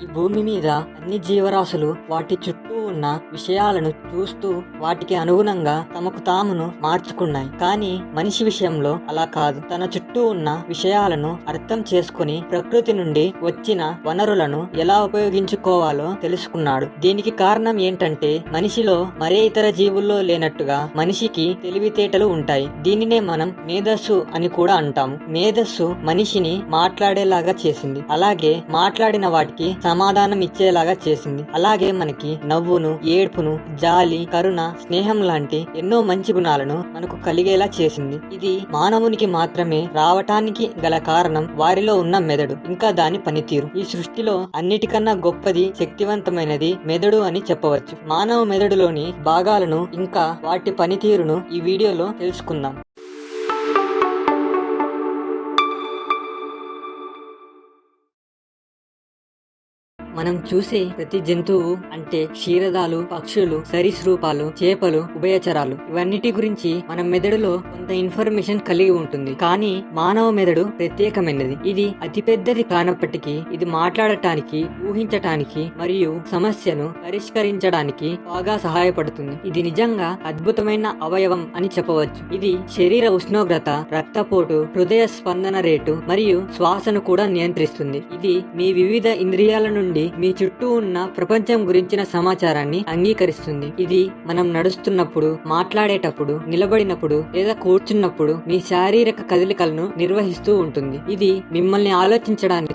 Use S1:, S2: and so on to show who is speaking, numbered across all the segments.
S1: ఈ భూమి మీద అన్ని జీవరాశులు వాటి చుట్టూ ఉన్న విషయాలను చూస్తూ వాటికి అనుగుణంగా తమకు తామును మార్చుకున్నాయి. కానీ మనిషి విషయంలో అలా కాదు. తన చుట్టూ ఉన్న విషయాలను అర్థం చేసుకుని ప్రకృతి నుండి వచ్చిన వనరులను ఎలా ఉపయోగించుకోవాలో తెలుసుకున్నాడు. దీనికి కారణం ఏంటంటే మనిషిలో మరే ఇతర జీవుల్లో లేనట్టుగా మనిషికి తెలివితేటలు ఉంటాయి. దీనినే మనం మేధస్సు అని కూడా అంటాము. మేధస్సు మనిషిని మాట్లాడేలాగా చేసింది. అలాగే మాట్లాడిన వాటికి సమాధానం ఇచ్చేలాగా చేసింది. అలాగే మనకి నవ్వును, ఏడ్పును, జాలి, కరుణ, స్నేహం లాంటి ఎన్నో మంచి గుణాలను మనకు కలిగేలా చేసింది. ఇది మానవునికి మాత్రమే రావటానికి గల కారణం వారిలో ఉన్న మెదడు, ఇంకా దాని పనితీరు. ఈ సృష్టిలో అన్నిటికన్నా గొప్పది, శక్తివంతమైనది మెదడు అని చెప్పవచ్చు. మానవ మెదడులోని భాగాలను ఇంకా వాటి పనితీరును ఈ వీడియోలో తెలుసుకుందాం. మనం చూసే ప్రతి జంతువు అంటే క్షీరదాలు, పక్షులు, సరీసృపాలు, చేపలు, ఉభయచరాలు ఇవన్నిటి గురించి మన మెదడులో కొంత ఇన్ఫర్మేషన్ కలిగి ఉంటుంది. కానీ మానవ మెదడు ప్రత్యేకమైనది. ఇది అతిపెద్దది కానప్పటికీ ఇది మాట్లాడటానికి, ఊహించటానికి మరియు సమస్యను పరిష్కరించడానికి బాగా సహాయపడుతుంది. ఇది నిజంగా అద్భుతమైన అవయవం అని చెప్పవచ్చు. ఇది శరీర ఉష్ణోగ్రత, రక్తపోటు, హృదయ స్పందన రేటు మరియు శ్వాసను కూడా నియంత్రిస్తుంది. ఇది మీ వివిధ ఇంద్రియాల నుండి మీ చుట్టూ ఉన్న ప్రపంచం గురించిన సమాచారాన్ని అంగీకరిస్తుంది. ఇది మనం నడుస్తున్నప్పుడు, మాట్లాడేటప్పుడు, నిలబడినప్పుడు లేదా కూర్చున్నప్పుడు మీ శారీరక కదలికలను నిర్వహిస్తూ ఉంటుంది. ఇది మిమ్మల్ని ఆలోచించడానికి,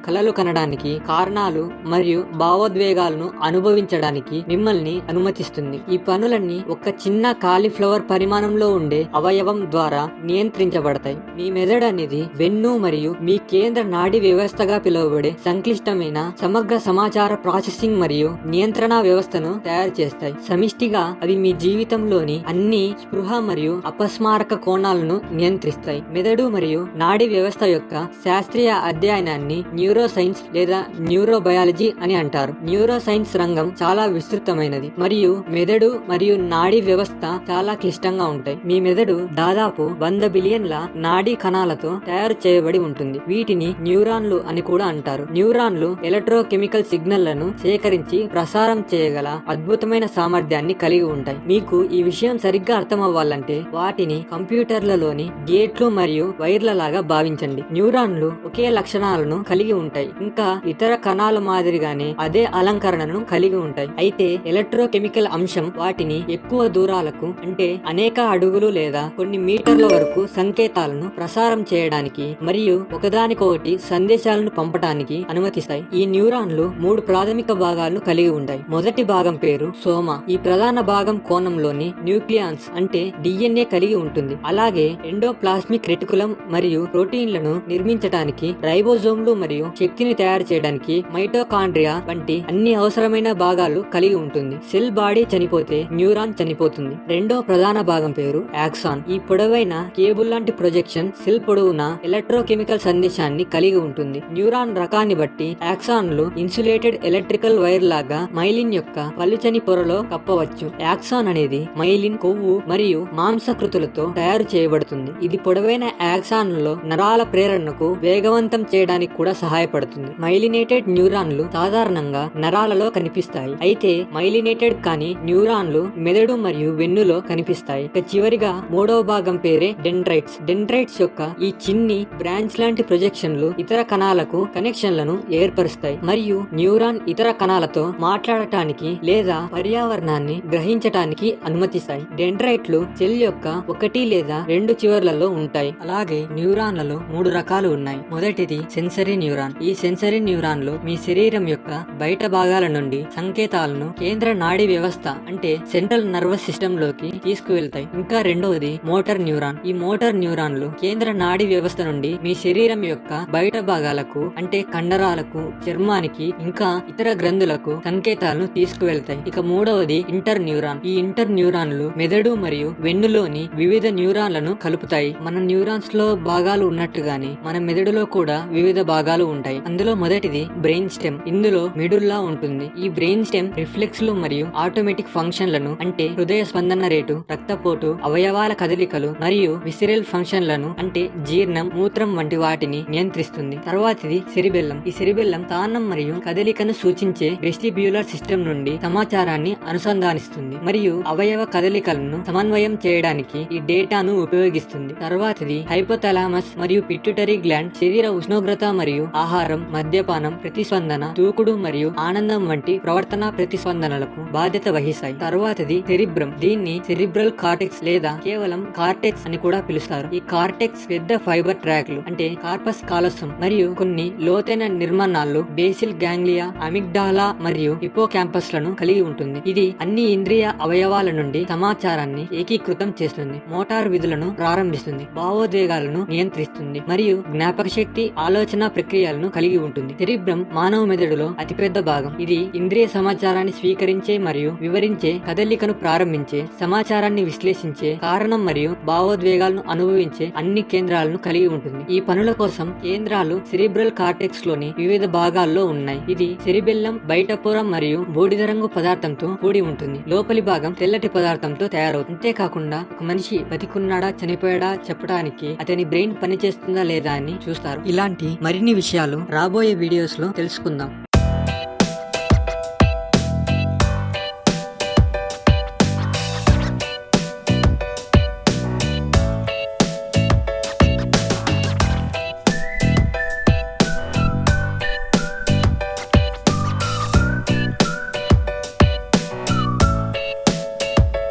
S1: కలలు కనడానికి, కారణాలు మరియు భావోద్వేగాలను అనుభవించడానికి మిమ్మల్ని అనుమతిస్తుంది. ఈ పనులన్నీ ఒక చిన్న కాలీఫ్లవర్ పరిమాణంలో ఉండే అవయవం ద్వారా నియంత్రించబడతాయి. మీ మెదడు అనేది వెన్ను మరియు మీ కేంద్ర నాడీ వ్యవస్థగా పిలువబడే సంక్లిష్టమైన సమగ్ర సమాచార ప్రాసెసింగ్ మరియు నియంత్రణ వ్యవస్థను తయారు చేస్తాయి. సమిష్టిగా అవి మీ జీవితంలోని అన్ని స్పృహ మరియు అపస్మారక కోణాలను నియంత్రిస్తాయి. మెదడు మరియు నాడీ వ్యవస్థ యొక్క శాస్త్రీయ అధ్యయనాన్ని న్యూరో సైన్స్ లేదా న్యూరోబయాలజీ అని అంటారు. న్యూరో సైన్స్ రంగం చాలా విస్తృతమైనది మరియు మెదడు మరియు నాడీ వ్యవస్థ చాలా క్లిష్టంగా ఉంటాయి. మీ మెదడు దాదాపు 100 బిలియన్ల నాడీ కణాలతో తయారు చేయబడి ఉంటుంది. వీటిని న్యూరాన్లు అని కూడా అంటారు. న్యూరాన్లు ఎలక్ట్రోకెమికల్ సిగ్నల్లను సేకరించి ప్రసారం చేయగల అద్భుతమైన సామర్థ్యాన్ని కలిగి ఉంటాయి. మీకు ఈ విషయం సరిగ్గా అర్థం అవ్వాలంటే వాటిని కంప్యూటర్లలోని గేట్లు మరియు వైర్ల లాగా భావించండి. న్యూరాన్లు ఒకే లక్షణాలను కలిగి ఉంటాయి, ఇంకా ఇతర కణాల మాదిరిగానే అదే అలంకరణను కలిగి ఉంటాయి. అయితే ఎలక్ట్రోకెమికల్ అంశం వాటిని ఎక్కువ దూరాలకు, అంటే అనేక అడుగులు లేదా కొన్ని మీటర్ల వరకు సంకేతాలను ప్రసారం చేయడానికి మరియు ఒకదానికొకటి సందేశాలను పంపడానికి అనుమతిస్తాయి. ఈ న్యూరాన్లు 3 ప్రాథమిక భాగాలను కలిగి ఉంటాయి. మొదటి భాగం పేరు సోమ. ఈ ప్రధాన భాగం కోణంలోని న్యూక్లియాన్స్ అంటే DNA కలిగి ఉంటుంది. అలాగే ఎండోప్లాస్మిక్ రెటికులం మరియు ప్రోటీన్లను నిర్మించడానికి రైబోజోమ్లు మరియు శక్తిని తయారు చేయడానికి మైటోకాండ్రియా వంటి అన్ని అవసరమైన భాగాలు కలిగి ఉంటుంది. సెల్ బాడీ చనిపోతే న్యూరాన్ చనిపోతుంది. రెండో ప్రధాన భాగం పేరు యాక్సాన్. ఈ పొడవైన కేబుల్ లాంటి ప్రొజెక్షన్ సెల్ పొడవునా ఎలక్ట్రోకెమికల్ సందేశాన్ని కలిగి ఉంటుంది. న్యూరాన్ రకాన్ని బట్టి యాక్సాన్లు ఇన్సులేటెడ్ ఎలక్ట్రికల్ వైర్ లాగా మైలిన్ యొక్క పలుచని పొరలో కప్పవచ్చు. యాక్సాన్ అనేది మైలిన్, కొవ్వు మరియు మాంసకృతులతో తయారు చేయబడుతుంది. ఇది పొడవైన యాక్సాన్లలో నరాల ప్రేరణకు వేగవంతం చేయడానికి కూడా సహాయపడుతుంది. మైలినేటెడ్ న్యూరాన్లు సాధారణంగా నరాలలో కనిపిస్తాయి. అయితే మైలినేటెడ్ కాని న్యూరాన్లు మెదడు మరియు వెన్నులో కనిపిస్తాయి. ఇక చివరిగా మూడవ భాగం పేరే డెండ్రైట్స్. డెండ్రైట్స్ యొక్క ఈ చిన్ని బ్రాంచ్ లాంటి ప్రొజెక్షన్లు ఇతర కణాలకు కనెక్షన్లను ఏర్పరుస్తాయి మరియు న్యూరాన్ ఇతర కణాలతో మాట్లాడటానికి లేదా పర్యావరణాన్ని గ్రహించటానికి అనుమతిస్తాయి. డెండ్రైట్లు సెల్ యొక్క 1 లేదా 2 చివర్లలో ఉంటాయి. అలాగే న్యూరాన్లలో 3 రకాలు ఉన్నాయి. మొదటిది సెన్సరీ న్యూరాన్. ఈ సెన్సరీ న్యూరాన్లు మీ శరీరం యొక్క బయట భాగాల నుండి సంకేతాలను కేంద్ర నాడీ వ్యవస్థ అంటే సెంట్రల్ నర్వస్ సిస్టమ్ లోకి తీసుకువెళ్తాయి. ఇంకా రెండవది మోటార్ న్యూరాన్. ఈ మోటార్ న్యూరాన్లు కేంద్ర నాడీ వ్యవస్థ నుండి మీ శరీరం యొక్క బయట భాగాలకు అంటే కండరాలకు, చర్మానికి, ఇంకా ఇతర గ్రంథులకు సంకేతాలను తీసుకువెళ్తాయి. ఇక మూడవది ఇంటర్ న్యూరాన్. ఈ ఇంటర్ న్యూరాన్లు మెదడు మరియు వెన్నులోని వివిధ న్యూరాన్లను కలుపుతాయి. మన న్యూరాన్స్ లో భాగాలు ఉన్నట్టుగానే మన మెదడులో కూడా వివిధ భాగాలు భాగాలు ఉంటాయి. అందులో మొదటిది బ్రెయిన్ స్టెమ్. ఇందులో మెడుల్లా ఉంటుంది. ఈ బ్రెయిన్ స్టెమ్ రిఫ్లెక్స్లు మరియు ఆటోమేటిక్ ఫంక్షన్లను అంటే హృదయ స్పందన రేటు, రక్తపోటు, అవయవాల కదలికలు మరియు విసిరల్ ఫంక్షన్లను అంటే జీర్ణం, మూత్రం వంటి వాటిని నియంత్రిస్తుంది. తర్వాతిది సెరిబెల్లం. ఈ సెరిబెల్లం స్థానం మరియు కదలికను సూచించే వెస్టిబ్యులర్ సిస్టమ్ నుండి సమాచారాన్ని అనుసంధానిస్తుంది మరియు అవయవ కదలికలను సమన్వయం చేయడానికి ఈ డేటాను ఉపయోగిస్తుంది. తర్వాతిది హైపోథాలమస్ మరియు పిట్యూటరీ గ్లాండ్. శరీర ఉష్ణోగ్రత మరియు ఆహారం, మద్యపానం, ప్రతిస్పందన, దూకుడు మరియు ఆనందం వంటి ప్రవర్తన ప్రతిస్పందనలకు బాధ్యత వహిస్తాయి. తర్వాతది సెరిబ్రమ్. దీన్ని సెరిబ్రల్ కార్టెక్స్ లేదా కేవలం కార్టెక్స్ అని కూడా పిలుస్తారు. ఈ కార్టెక్స్ పెద్ద ఫైబర్ ట్రాక్లు అంటే కార్పస్ కాలోసం మరియు కొన్ని లోతైన నిర్మాణాలు బేసిల్ గ్యాంగ్లియా, అమిగ్డాలా మరియు హిపోకాంపస్ లను కలిగి ఉంటుంది. ఇది అన్ని ఇంద్రియ అవయవాల నుండి సమాచారాన్ని ఏకీకృతం చేస్తుంది, మోటార్ విధులను ప్రారంభిస్తుంది, భావోద్వేగాలను నియంత్రిస్తుంది మరియు జ్ఞాపక శక్తి, ఆలోచన ప్రక్రియలను కలిగి ఉంటుంది. సెరిబ్రమ్ మానవ మెదడులో అతిపెద్ద భాగం. ఇది ఇంద్రియ సమాచారాన్ని స్వీకరించే మరియు వివరించే, కదలికను ప్రారంభించే, సమాచారాన్ని విశ్లేషించే, కారణం మరియు భావోద్వేగాలను అనుభవించే అన్ని కేంద్రాలను కలిగి ఉంటుంది. ఈ పనుల కోసం కేంద్రాలు సెరిబ్రల్ కార్టెక్స్ లోని వివిధ భాగాల్లో ఉన్నాయి. ఇది సెరిబెల్లం బయట పొర మరియు బూడిద రంగు పదార్థంతో కూడి ఉంటుంది. లోపలి భాగం తెల్లటి పదార్థంతో తయారవుతుంది. అంతేకాకుండా ఒక మనిషి బతికున్నాడా చనిపోయాడా చెప్పడానికి అతని బ్రెయిన్ పనిచేస్తుందా లేదా అని చూస్తారు. ఇలాంటి మరిన్ని విషయాలు రాబోయే వీడియోస్ లో తెలుసుకుందాం.